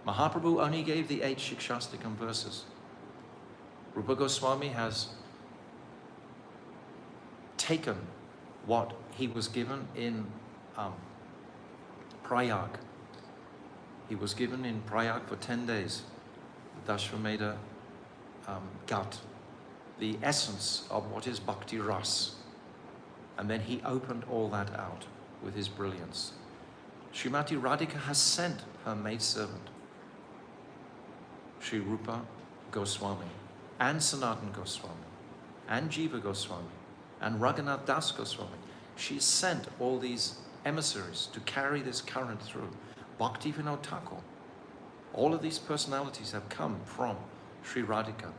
Mahaprabhu only gave the 8 Shikshastikam verses. Rupa Goswami has taken what he was given in Prayag. He was given in Prayag for 10 days, the Dashvamedha Ghat, the essence of what is Bhakti Ras. And then he opened all that out with his brilliance. Srimati Radhika has sent her maidservant, Sri Rupa Goswami, and Sanatana Goswami, and Jiva Goswami, and Raghunath Das Goswami. She sent all these emissaries to carry this current through. Bhakti Vinod Thakur. All of these personalities have come from Sri Radhika.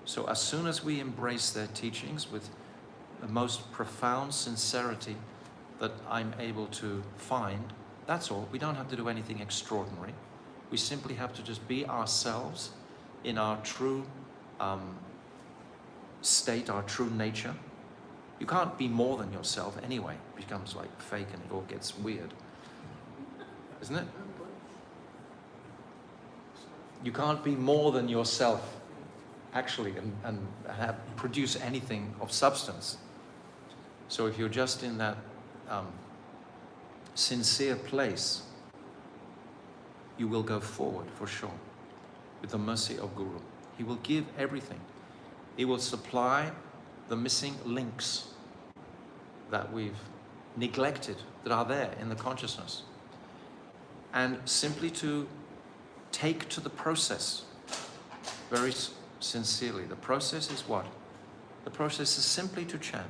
So as soon as we embrace their teachings with the most profound sincerity that I'm able to find, that's all. We don't have to do anything extraordinary. We simply have to just be ourselves in our true state, our true nature. You can't be more than yourself anyway. It becomes like fake and it all gets weird. Isn't it? You can't be more than yourself, actually, and produce anything of substance. So if you're just in that sincere place, you will go forward for sure with the mercy of Guru. He will give everything. He will supply the missing links that we've neglected, that are there in the consciousness. And simply to take to the process very sincerely. The process is what? The process is simply to chant.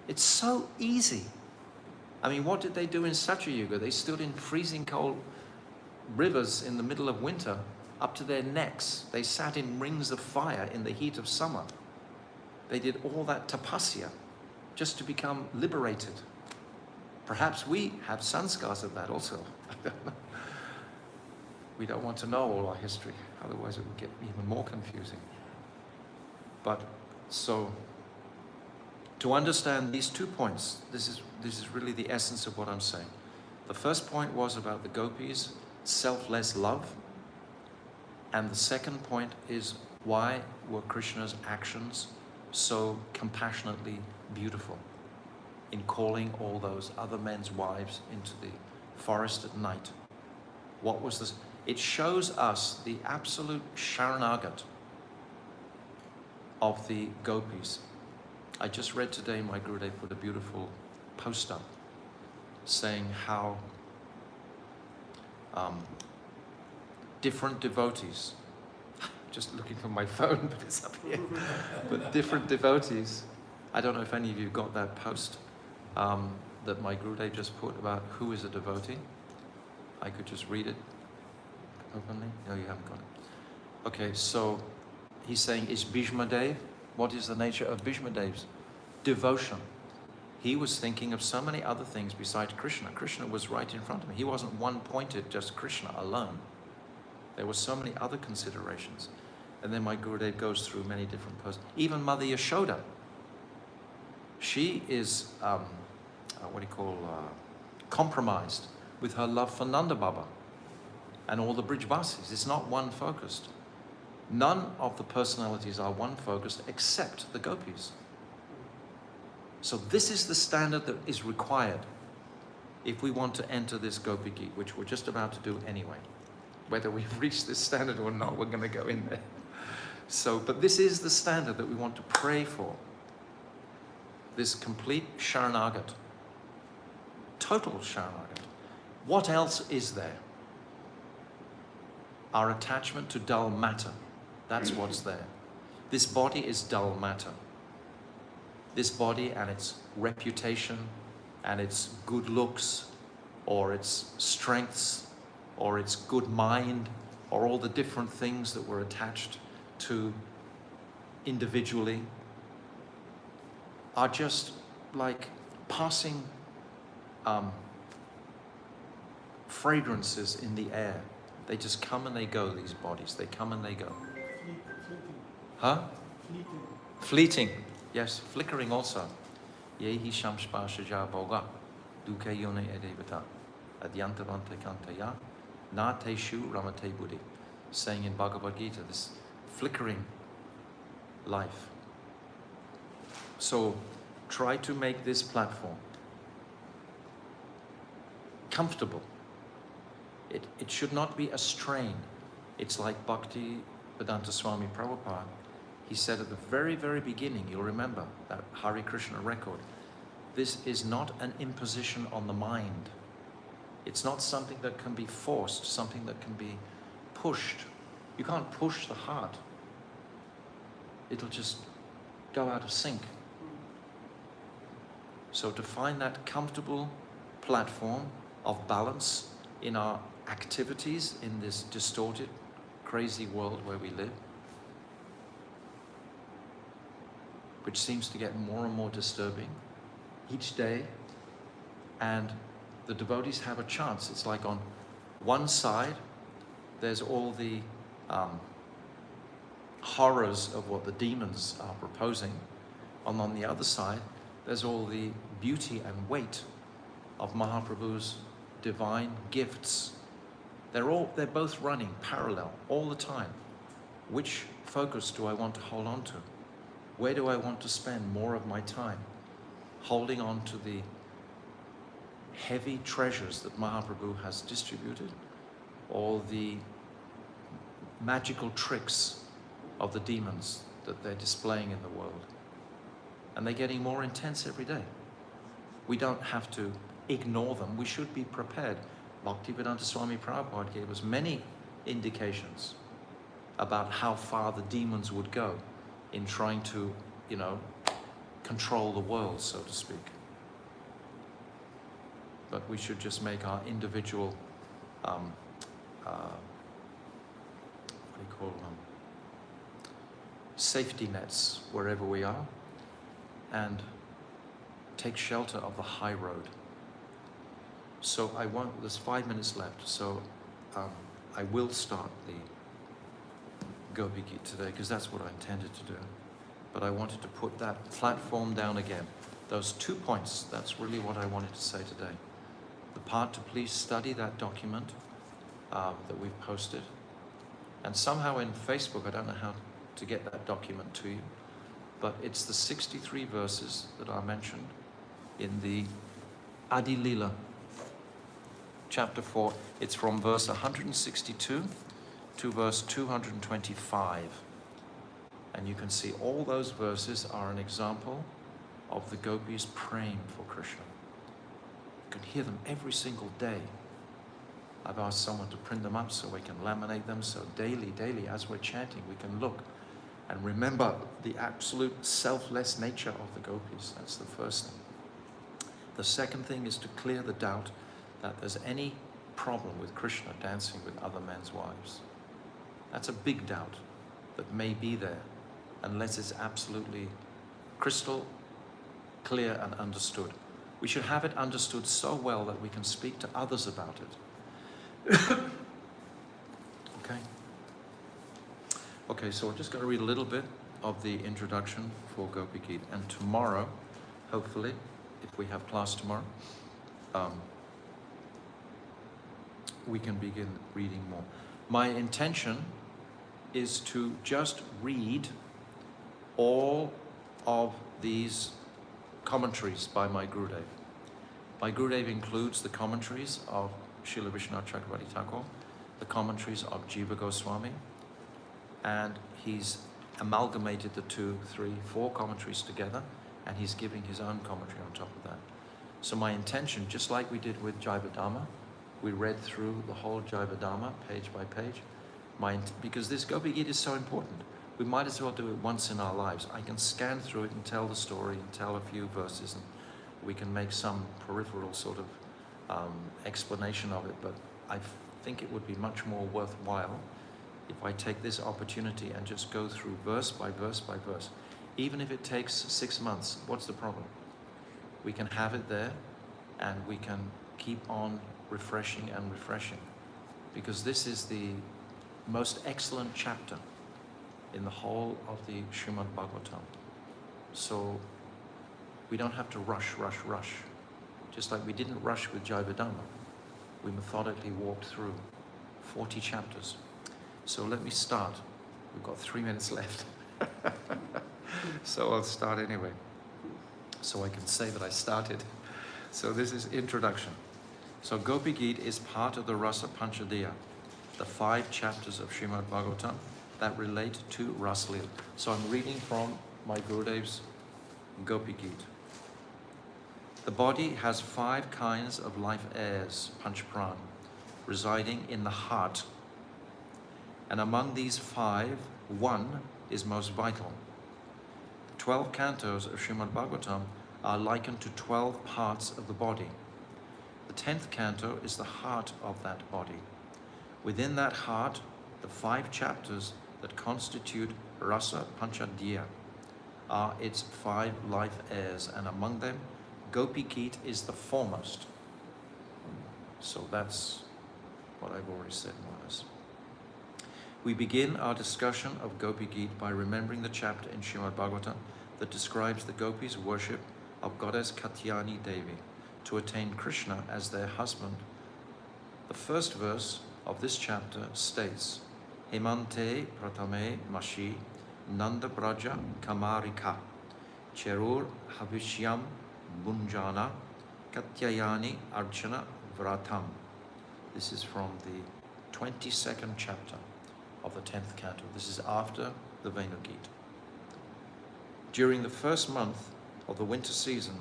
It's so easy. I mean, what did they do in Satya Yuga? They stood in freezing cold rivers in the middle of winter up to their necks. They sat in rings of fire in the heat of summer. They did all that tapasya just to become liberated. Perhaps we have sanskars of that also. We don't want to know all our history, otherwise it would get even more confusing. But so, to understand these 2 points, this is really the essence of what I'm saying. The first point was about the gopis' selfless love, and the second point is why were Krishna's actions so compassionately beautiful in calling all those other men's wives into the forest at night. What was this? It shows us the absolute Sharanagat, of the gopis. I just read today, my Gurudev put a beautiful post up saying how different devotees, just looking for my phone, but it's up here, but different devotees, I don't know if any of you got that post that my Gurudev just put about who is a devotee. I could just read it openly. No, you haven't got it. Okay, so he's saying, is Bhishma Dev, what is the nature of Bhishma Dev's devotion? He was thinking of so many other things besides Krishna. Krishna was right in front of him. He wasn't one-pointed, just Krishna alone. There were so many other considerations. And then my Gurudev goes through many different persons. Even Mother Yashoda, she is, compromised with her love for Nanda Baba and all the Brijvasis. It's not one-focused. None of the personalities are one-focused except the gopis. So this is the standard that is required if we want to enter this Gopi Gita, which we're just about to do anyway. Whether we've reached this standard or not, we're going to go in there. So, but this is the standard that we want to pray for. This complete Sharanagat. Total Sharanagat. What else is there? Our attachment to dull matter. That's what's there. This body is dull matter. This body and its reputation and its good looks or its strengths or its good mind or all the different things that we're attached to individually are just like passing fragrances in the air. They just come and they go, these bodies. They come and they go. Fleeting. Huh? Fleeting. Fleeting. Yes, flickering also. Yehi shamspashaja boga. Duke yone edevata. Adyantavante kantaya. Na teshu ramate buddhi. Saying in Bhagavad Gita, this flickering life. So try to make this platform comfortable. It should not be a strain. It's like Bhakti Vedanta Swami Prabhupada. He said at the very, very beginning, you'll remember that Hare Krishna record, this is not an imposition on the mind. It's not something that can be forced, something that can be pushed. You can't push the heart. It'll just go out of sync. So to find that comfortable platform of balance in our activities in this distorted, crazy world where we live, which seems to get more and more disturbing each day, and the devotees have a chance. It's like on one side, there's all the horrors of what the demons are proposing, and on the other side, there's all the beauty and weight of Mahaprabhu's divine gifts. They're both running parallel all the time. Which focus do I want to hold on to? Where do I want to spend more of my time? Holding on to the heavy treasures that Mahaprabhu has distributed, or the magical tricks of the demons that they're displaying in the world? And they're getting more intense every day. We don't have to ignore them. We should be prepared. Bhaktivedanta Swami Prabhupada gave us many indications about how far the demons would go in trying to, control the world, so to speak. But we should just make our individual, safety nets wherever we are, and take shelter of the high road. So there's 5 minutes left, so I will start the Gopi Gita today, because that's what I intended to do. But I wanted to put that platform down again. Those 2 points, that's really what I wanted to say today. The part to please study that document that we've posted. And somehow in Facebook, I don't know how to get that document to you, but it's the 63 verses that are mentioned in the Adi Lila, chapter 4. It's from verse 162 to verse 225. And you can see all those verses are an example of the gopis praying for Krishna. You can hear them every single day. I've asked someone to print them up so we can laminate them, so daily, as we're chanting, we can look and remember the absolute selfless nature of the gopis. That's the first thing. The second thing is to clear the doubt that there's any problem with Krishna dancing with other men's wives. That's a big doubt that may be there unless it's absolutely crystal clear and understood. We should have it understood so well that we can speak to others about it. Okay, so we're just going to read a little bit of the introduction for Gopi Gita. And tomorrow, hopefully, if we have class tomorrow, we can begin reading more. My intention is to just read all of these commentaries by my Gurudev. My Gurudev includes the commentaries of Srila Vishwanath Chakravarti Thakur, the commentaries of Jiva Goswami, and he's amalgamated the 2, 3, 4 commentaries together, and he's giving his own commentary on top of that. So my intention, just like we did with Jivadhamma, we read through the whole Jivadhamma page by page, because this Gopi Gita is so important. We might as well do it once in our lives. I can scan through it and tell the story and tell a few verses, and we can make some peripheral sort of explanation of it, but I think it would be much more worthwhile if I take this opportunity and just go through verse by verse by verse. Even if it takes 6 months, what's the problem? We can have it there and we can keep on refreshing and refreshing, because this is the most excellent chapter in the whole of the Srimad Bhagavatam. So we don't have to rush. Just like we didn't rush with Jivadhamma. We methodically walked through 40 chapters. So let me start. We've got 3 minutes left. So I'll start anyway, so I can say that I started. So this is introduction. So Gopi Gita is part of the Rasa Panchadhiya, the 5 chapters of Srimad Bhagavatam that relate to Rasa Lila. So I'm reading from my Gurudev's Gopi Gita. The body has 5 kinds of life airs, Panch Pran, residing in the heart. And among these 5, 1 is most vital. The 12 cantos of Srimad Bhagavatam are likened to 12 parts of the body. The 10th canto is the heart of that body. Within that heart, the 5 chapters that constitute Rasa Panchadhiya are its 5 life airs, and among them, Gopi Gita is the foremost. So that's what I've already said more or less. We begin our discussion of Gopi Gita by remembering the chapter in Srimad Bhagavatam that describes the gopis' worship of goddess Katyayani Devi to attain Krishna as their husband. The first verse of this chapter states, Hemante pratame mashi nanda braja kamarika cherur havishyam bunjana Katyayani archana vratam. This is from the 22nd chapter of the 10th canto. This is after the Venu Gita. During the first month of the winter season,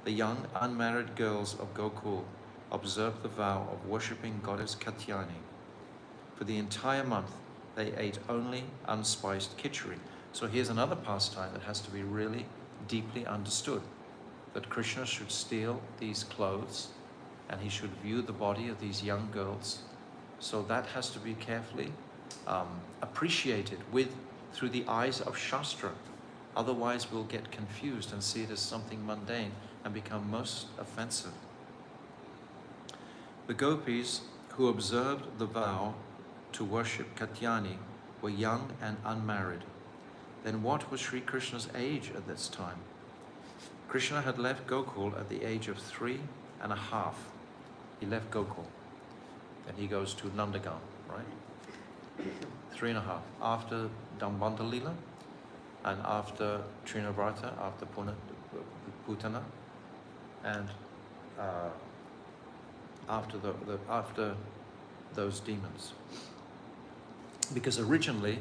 the young unmarried girls of Gokul observed the vow of worshipping goddess Katyayani. For the entire month, they ate only unspiced khichdi. So here's another pastime that has to be really deeply understood, that Krishna should steal these clothes and he should view the body of these young girls. So that has to be carefully appreciated through the eyes of Shastra. Otherwise we'll get confused and see it as something mundane and become most offensive. The gopis who observed the vow to worship Katyayani were young and unmarried. Then what was Sri Krishna's age at this time? Krishna had left Gokul at the age of 3.5. He left Gokul. Then he goes to Nandagam, right? 3.5. After Dambanta Lila and after Trinavrata, after Putana, and after those demons. Because originally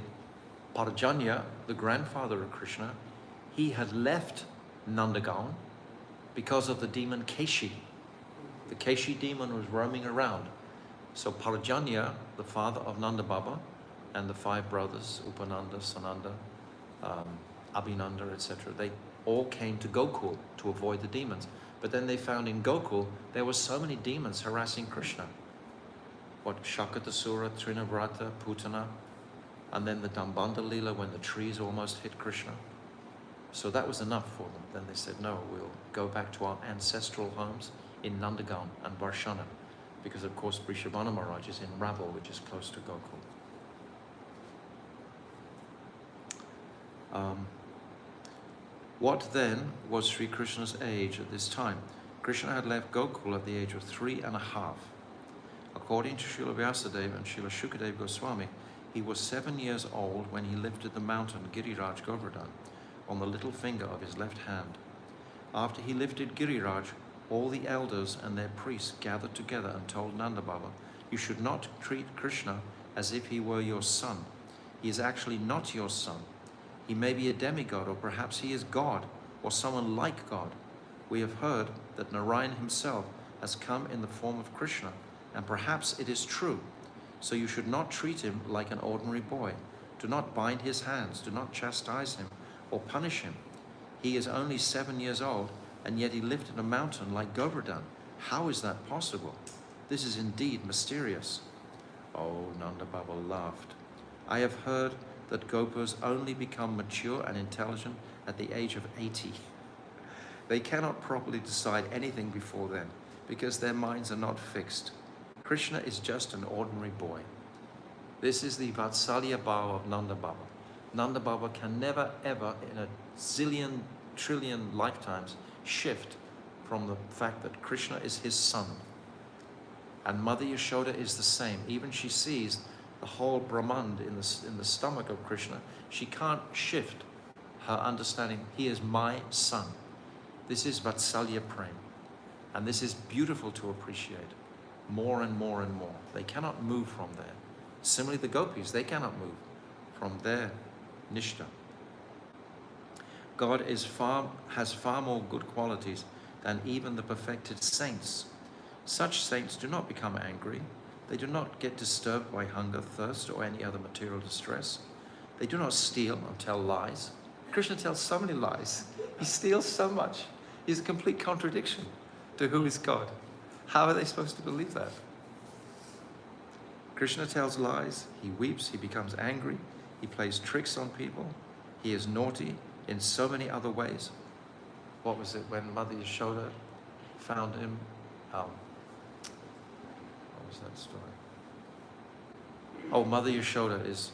Parjanya, the grandfather of Krishna, he had left Nandagaon because of the demon Keshi. The Keshi demon was roaming around. So Parjanya, the father of Nanda Baba, and the 5 brothers, Upananda, Sananda, Abhinanda, etc., they all came to Gokul to avoid the demons. But then they found in Gokul, there were so many demons harassing Krishna. What, Shakatasura, Trinavrata, Putana, and then the Dambanda Lila when the trees almost hit Krishna. So that was enough for them. Then they said, no, we'll go back to our ancestral homes in Nandagaon and Varshana, because of course Vrishabhana Maharaj is in Rabal, which is close to Gokul. What then was Sri Krishna's age at this time? Krishna had left Gokul at the age of 3.5. According to Srila Vyasadeva and Srila Shukadeva Goswami, he was 7 years old when he lifted the mountain Giriraj Govardhan on the little finger of his left hand. After he lifted Giriraj, all the elders and their priests gathered together and told Nanda Baba, you should not treat Krishna as if he were your son. He is actually not your son. He may be a demigod, or perhaps he is God, or someone like God. We have heard that Narayan himself has come in the form of Krishna, and perhaps it is true. So you should not treat him like an ordinary boy. Do not bind his hands, do not chastise him or punish him. He is only 7 years old, and yet he lifted a mountain like Govardhan. How is that possible? This is indeed mysterious. Oh, Nanda Baba laughed. I have heard that Gopas only become mature and intelligent at the age of 80. They cannot properly decide anything before then, because their minds are not fixed. Krishna is just an ordinary boy. This is the Vatsalya Bhava of Nanda Baba. Nanda Baba can never ever in a zillion, trillion lifetimes shift from the fact that Krishna is his son. And Mother Yashoda is the same. Even she sees the whole Brahmand in the stomach of Krishna. She can't shift her understanding. He is my son. This is Vatsalya Prem. And this is beautiful to appreciate more and more and more. They cannot move from there. Similarly, the gopis, they cannot move from their nishta. God has far more good qualities than even the perfected saints. Such saints do not become angry. They do not get disturbed by hunger, thirst, or any other material distress. They do not steal or tell lies. Krishna tells so many lies. He steals so much. He's a complete contradiction to who is God. How are they supposed to believe that? Krishna tells lies. He weeps. He becomes angry. He plays tricks on people. He is naughty in so many other ways. What was it when Mother Yashoda found him? What was that story? Oh, Mother Yashoda is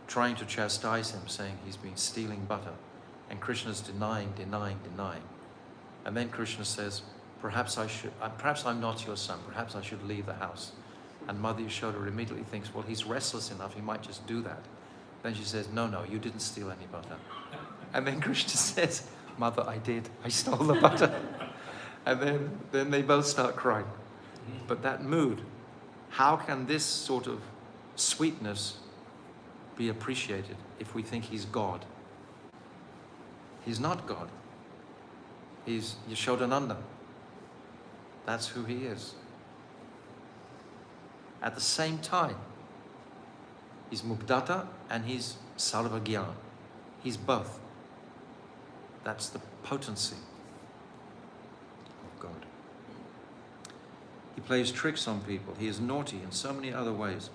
trying to chastise him, saying he's been stealing butter. And Krishna's denying. And then Krishna says, perhaps I'm not your son. Perhaps I should leave the house. And Mother Yashoda immediately thinks, well, he's restless enough. He might just do that. Then she says, no, you didn't steal any butter. And then Krishna says, Mother, I did. I stole the butter. And then they both start crying. But that mood, how can this sort of sweetness be appreciated if we think he's God? He's not God. He's Yashodananda. That's who he is. At the same time, he's Mugdata and he's Sarvagyan. He's both. That's the potency of God. He plays tricks on people. He is naughty in so many other ways.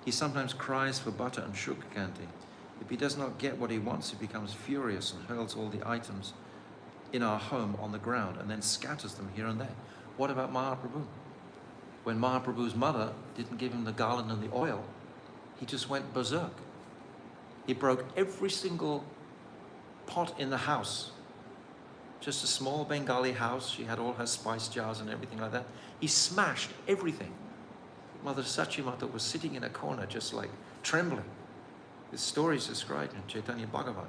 He sometimes cries for butter and sugar candy. If he does not get what he wants, he becomes furious and hurls all the items in our home on the ground and then scatters them here and there. What about Mahaprabhu? When Mahaprabhu's mother didn't give him the garland and the oil, he just went berserk. He broke every single pot in the house. Just a small Bengali house. She had all her spice jars and everything like that. He smashed everything. Mother Sachimata was sitting in a corner just like trembling. This story is described in Chaitanya Bhagavat.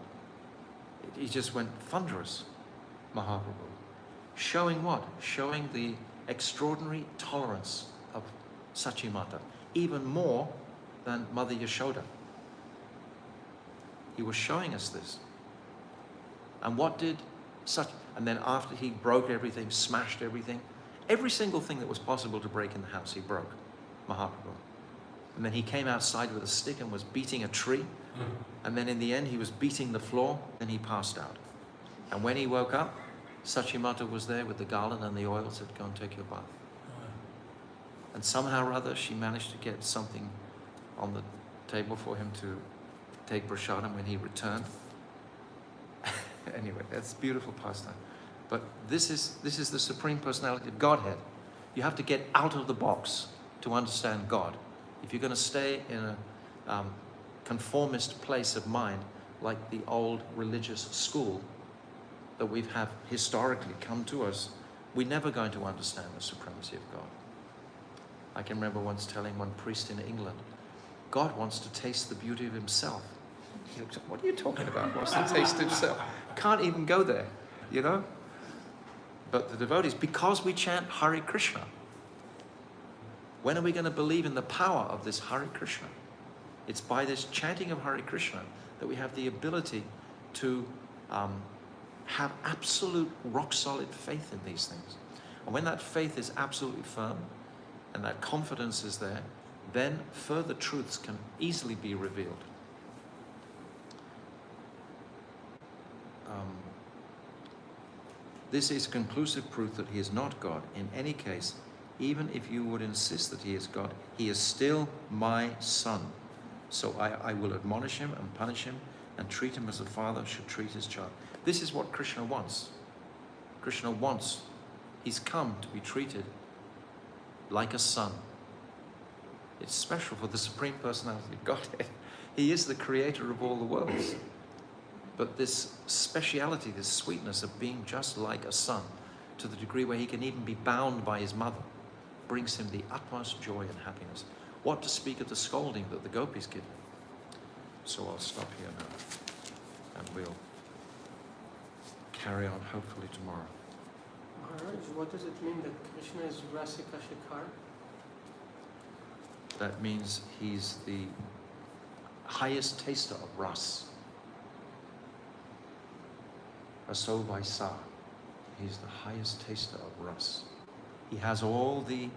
He just went thunderous, Mahaprabhu. Showing what? Showing the extraordinary tolerance of Sachimata, even more than Mother Yashoda. He was showing us this. And what did such, and then after he broke everything, smashed everything, every single thing that was possible to break in the house, he broke, Mahaprabhu. And then he came outside with a stick and was beating a tree. And then in the end, he was beating the floor, then he passed out. And when he woke up, Sachimata was there with the garland and the oil, said, go and take your bath. And somehow or other, she managed to get something on the table for him to take prasadam when he returned. Anyway, that's beautiful pastime. But this is the Supreme Personality of Godhead. You have to get out of the box to understand God. If you're going to stay in a conformist place of mind, like the old religious school that we've have historically come to us, we're never going to understand the supremacy of God. I can remember once telling one priest in England, God wants to taste the beauty of himself. He looked, what are you talking about? Wants to taste himself. Can't even go there, you know? But the devotees, because we chant Hare Krishna, when are we going to believe in the power of this Hare Krishna? It's by this chanting of Hare Krishna that we have the ability to have absolute rock-solid faith in these things. And when that faith is absolutely firm and that confidence is there, then further truths can easily be revealed. This is conclusive proof that he is not God. In any case, even if you would insist that he is God, he is still my son. So I will admonish him and punish him and treat him as a father should treat his child. This is what Krishna wants. Krishna wants. He's come to be treated like a son. It's special for the Supreme Personality of Godhead. He is the creator of all the worlds. But this speciality, this sweetness of being just like a son, to the degree where he can even be bound by his mother, brings him the utmost joy and happiness. What to speak of the scolding that the gopis give him? So I'll stop here now, and we'll carry on hopefully tomorrow. Maharaj, what does it mean that Krishna is Rasika Shikhar? That means he's the highest taster of ras. Aso Vaisa. He's the highest taster of ras. He has all the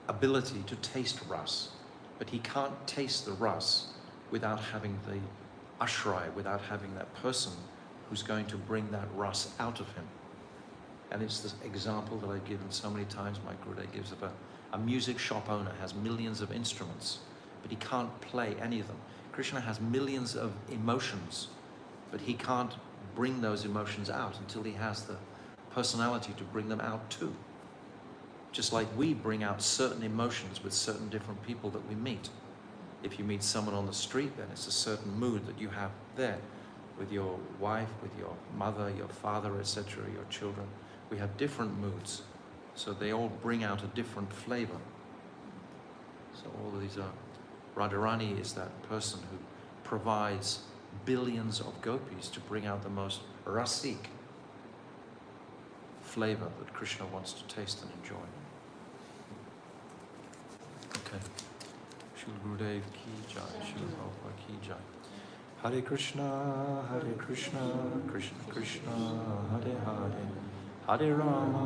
ability to taste ras, but he can't taste the ras without having the ashray, without having that person who's going to bring that ras out of him. And it's this example that I've given so many times, my Gurudev gives of a music shop owner has millions of instruments, but he can't play any of them. Krishna has millions of emotions, but he can't bring those emotions out until he has the personality to bring them out too. Just like we bring out certain emotions with certain different people that we meet. If you meet someone on the street, then it's a certain mood that you have there with your wife, with your mother, your father, etc., your children. We have different moods, so they all bring out a different flavor. So all of these are, Radharani is that person who provides billions of gopis to bring out the most rasik flavor that Krishna wants to taste and enjoy. Okay. Shri Gurudev ki jai, Shri Prabhupada ki jai. Hare Krishna, Krishna Krishna, Hare Hare, Hare Rama,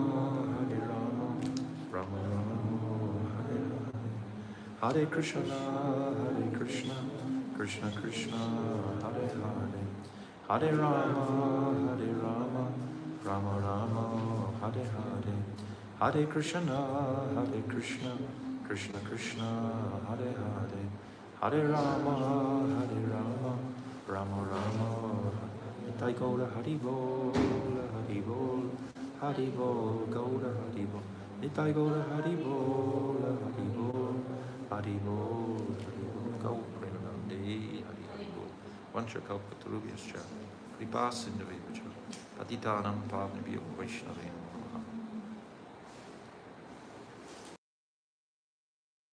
Rama Rama, Hare Hare. Hare Krishna, Krishna Krishna, Hare Hare, Hare Rama, Rama Rama, Hare Hare. Hare Krishna, Krishna Krishna, Hare Hare, Hare Rama, Rama Rama. Nitai Gaura Hari Bol, Hari Bol, Hari Bol, Gaura Hari Bol. Nitai Gaura Hari Bol, Hari Bol, Hari Bol, Hari Bol. Gaura Premanande, Hari Bol. Vancha Kalpatarubhyascha, Kripa Sindhavibhacha, Patitanam Pavnabhyo Vaishnavim.